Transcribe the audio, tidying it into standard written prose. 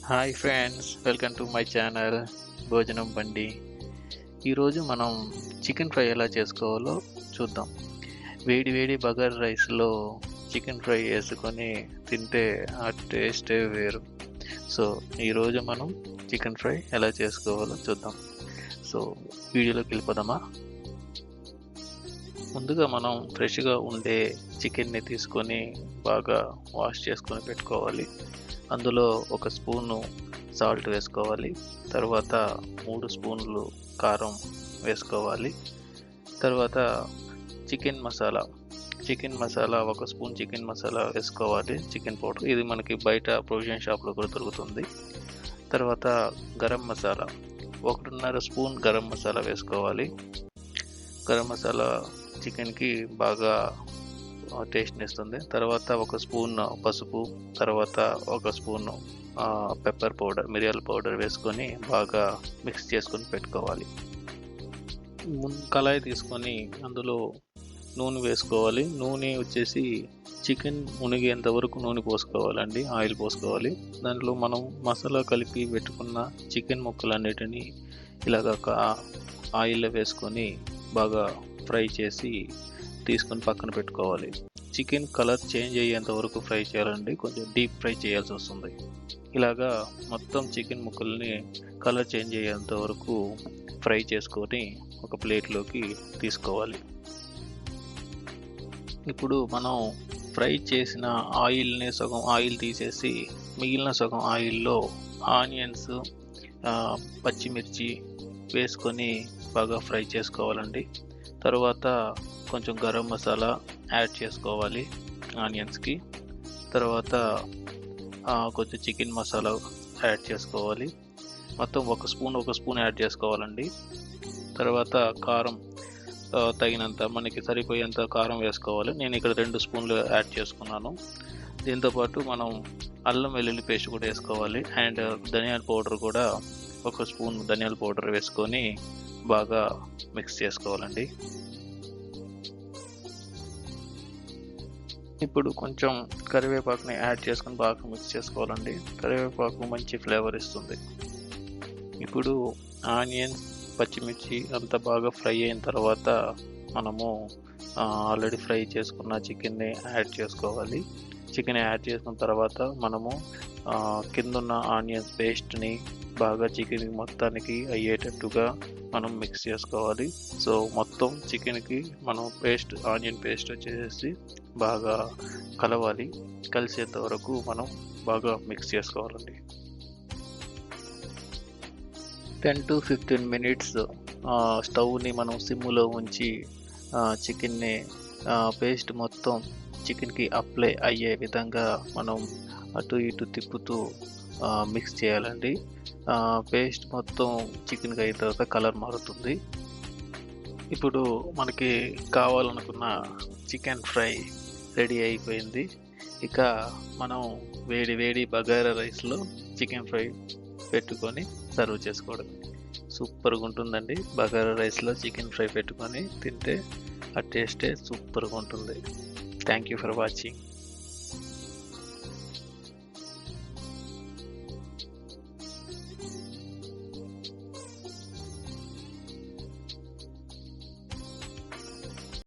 Hi friends, welcome to my channel భోజనం బండి. ఈరోజు మనం చికెన్ ఫ్రై ఎలా చేసుకోవాలో చూద్దాం. వేడి వేడి బగారా రైస్లో చికెన్ ఫ్రై వేసుకొని తింటే ఆ టేస్టే వేరు. సో ఈరోజు మనం చికెన్ ఫ్రై ఎలా చేసుకోవాలో చూద్దాం. సో వీడియోలోకి వెళ్ళిపోదామా? ముందుగా మనం ఫ్రెష్గా ఉండే చికెన్ని తీసుకొని బాగా వాష్ చేసుకొని పెట్టుకోవాలి. అందులో ఒక స్పూను సాల్ట్ వేసుకోవాలి. తర్వాత 3 స్పూన్లు కారం వేసుకోవాలి. తర్వాత చికెన్ మసాలా ఒక స్పూన్ చికెన్ మసాలా వేసుకోవాలి. చికెన్ పౌడర్ ఇది మనకి బయట ప్రొవిజన్ షాప్లో కూడా దొరుకుతుంది. తర్వాత గరం మసాలా 1.5 స్పూన్ గరం మసాలా వేసుకోవాలి. గరం మసాలా చికెన్కి బాగా టేస్ట్ని ఇస్తుంది. తర్వాత ఒక స్పూన్ పసుపు, తర్వాత ఒక స్పూన్ పెప్పర్ పౌడర్, మిరియాల పౌడర్ వేసుకొని బాగా మిక్స్ చేసుకొని పెట్టుకోవాలి. కళాయి తీసుకొని అందులో నూనె వేసుకోవాలి. నూనె వచ్చేసి చికెన్ మునిగేంత వరకు నూనె పోసుకోవాలండి, ఆయిల్ పోసుకోవాలి. దాంట్లో మనం మసాలా కలిపి పెట్టుకున్న చికెన్ ముక్కలన్నిటినీ ఇలాగ ఆయిల్లో వేసుకొని బాగా ఫ్రై చేసి తీసుకొని పక్కన పెట్టుకోవాలి. చికెన్ కలర్ చేంజ్ అయ్యేంత వరకు ఫ్రై చేయాలండి, కొంచెం డీప్ ఫ్రై చేయాల్సి వస్తుంది. ఇలాగా మొత్తం చికెన్ ముక్కల్ని కలర్ చేంజ్ అయ్యేంత వరకు ఫ్రై చేసుకొని ఒక ప్లేట్లోకి తీసుకోవాలి. ఇప్పుడు మనం ఫ్రై చేసిన ఆయిల్ని సగం ఆయిల్ తీసేసి మిగిలిన సగం ఆయిల్లో ఆనియన్స్, పచ్చిమిర్చి వేసుకొని బాగా ఫ్రై చేసుకోవాలండి. తర్వాత కొంచెం గరం మసాలా యాడ్ చేసుకోవాలి ఆనియన్స్కి. తర్వాత కొంచెం చికెన్ మసాలా యాడ్ చేసుకోవాలి. మొత్తం ఒక స్పూన్ యాడ్ చేసుకోవాలండి. తర్వాత కారం తగినంత మనకి సరిపోయేంత కారం వేసుకోవాలి. నేను ఇక్కడ 2 స్పూన్లు యాడ్ చేసుకున్నాను. దీంతోపాటు మనం అల్లం వెల్లుల్లి పేస్ట్ కూడా వేసుకోవాలి. అండ్ ధనియాల పౌడర్ కూడా ఒక స్పూన్ ధనియాల పౌడర్ వేసుకొని బాగా మిక్స్ చేసుకోవాలండి. ఇప్పుడు కొంచెం కరివేపాకుని యాడ్ చేసుకొని బాగా మిక్స్ చేసుకోవాలండి. కరివేపాకు మంచి ఫ్లేవర్ ఇస్తుంది. ఇప్పుడు ఆనియన్స్, పచ్చిమిర్చి అంతా బాగా ఫ్రై అయిన తర్వాత మనము ఆల్రెడీ ఫ్రై చేసుకున్న చికెన్ని యాడ్ చేసుకోవాలి. చికెన్ యాడ్ చేసుకున్న తర్వాత మనము కిందున్న ఆనియన్స్ పేస్ట్ని బాగా చికెన్ మొత్తానికి అయ్యేటట్టుగా మనం మిక్స్ చేసుకోవాలి. సో మొత్తం చికెన్కి మనం ఆనియన్ పేస్ట్ వచ్చేసి బాగా కలవాలి. కలిసేంత వరకు మనం బాగా మిక్స్ చేసుకోవాలండి. 10 to 15 మినిట్స్ స్టవ్ని మనం సిమ్లో ఉంచి చికెన్ని పేస్ట్ మొత్తం చికెన్కి అప్లై అయ్యే విధంగా మనం అటు ఇటు తిప్పుతూ మిక్స్ చేయాలండి. పేస్ట్ మొత్తం చికెన్కి అయిన తర్వాత కలర్ మారుతుంది. ఇప్పుడు మనకి కావాలనుకున్న చికెన్ ఫ్రై రెడీ అయిపోయింది. ఇక మనం వేడి బగారా రైస్లో చికెన్ ఫ్రై పెట్టుకొని సర్వ్ చేసుకోవడం. సూపర్గా ఉంటుందండి. బగారా రైస్లో చికెన్ ఫ్రై పెట్టుకొని తింటే ఆ టేస్టే సూపర్గా ఉంటుంది. Thank you for watching.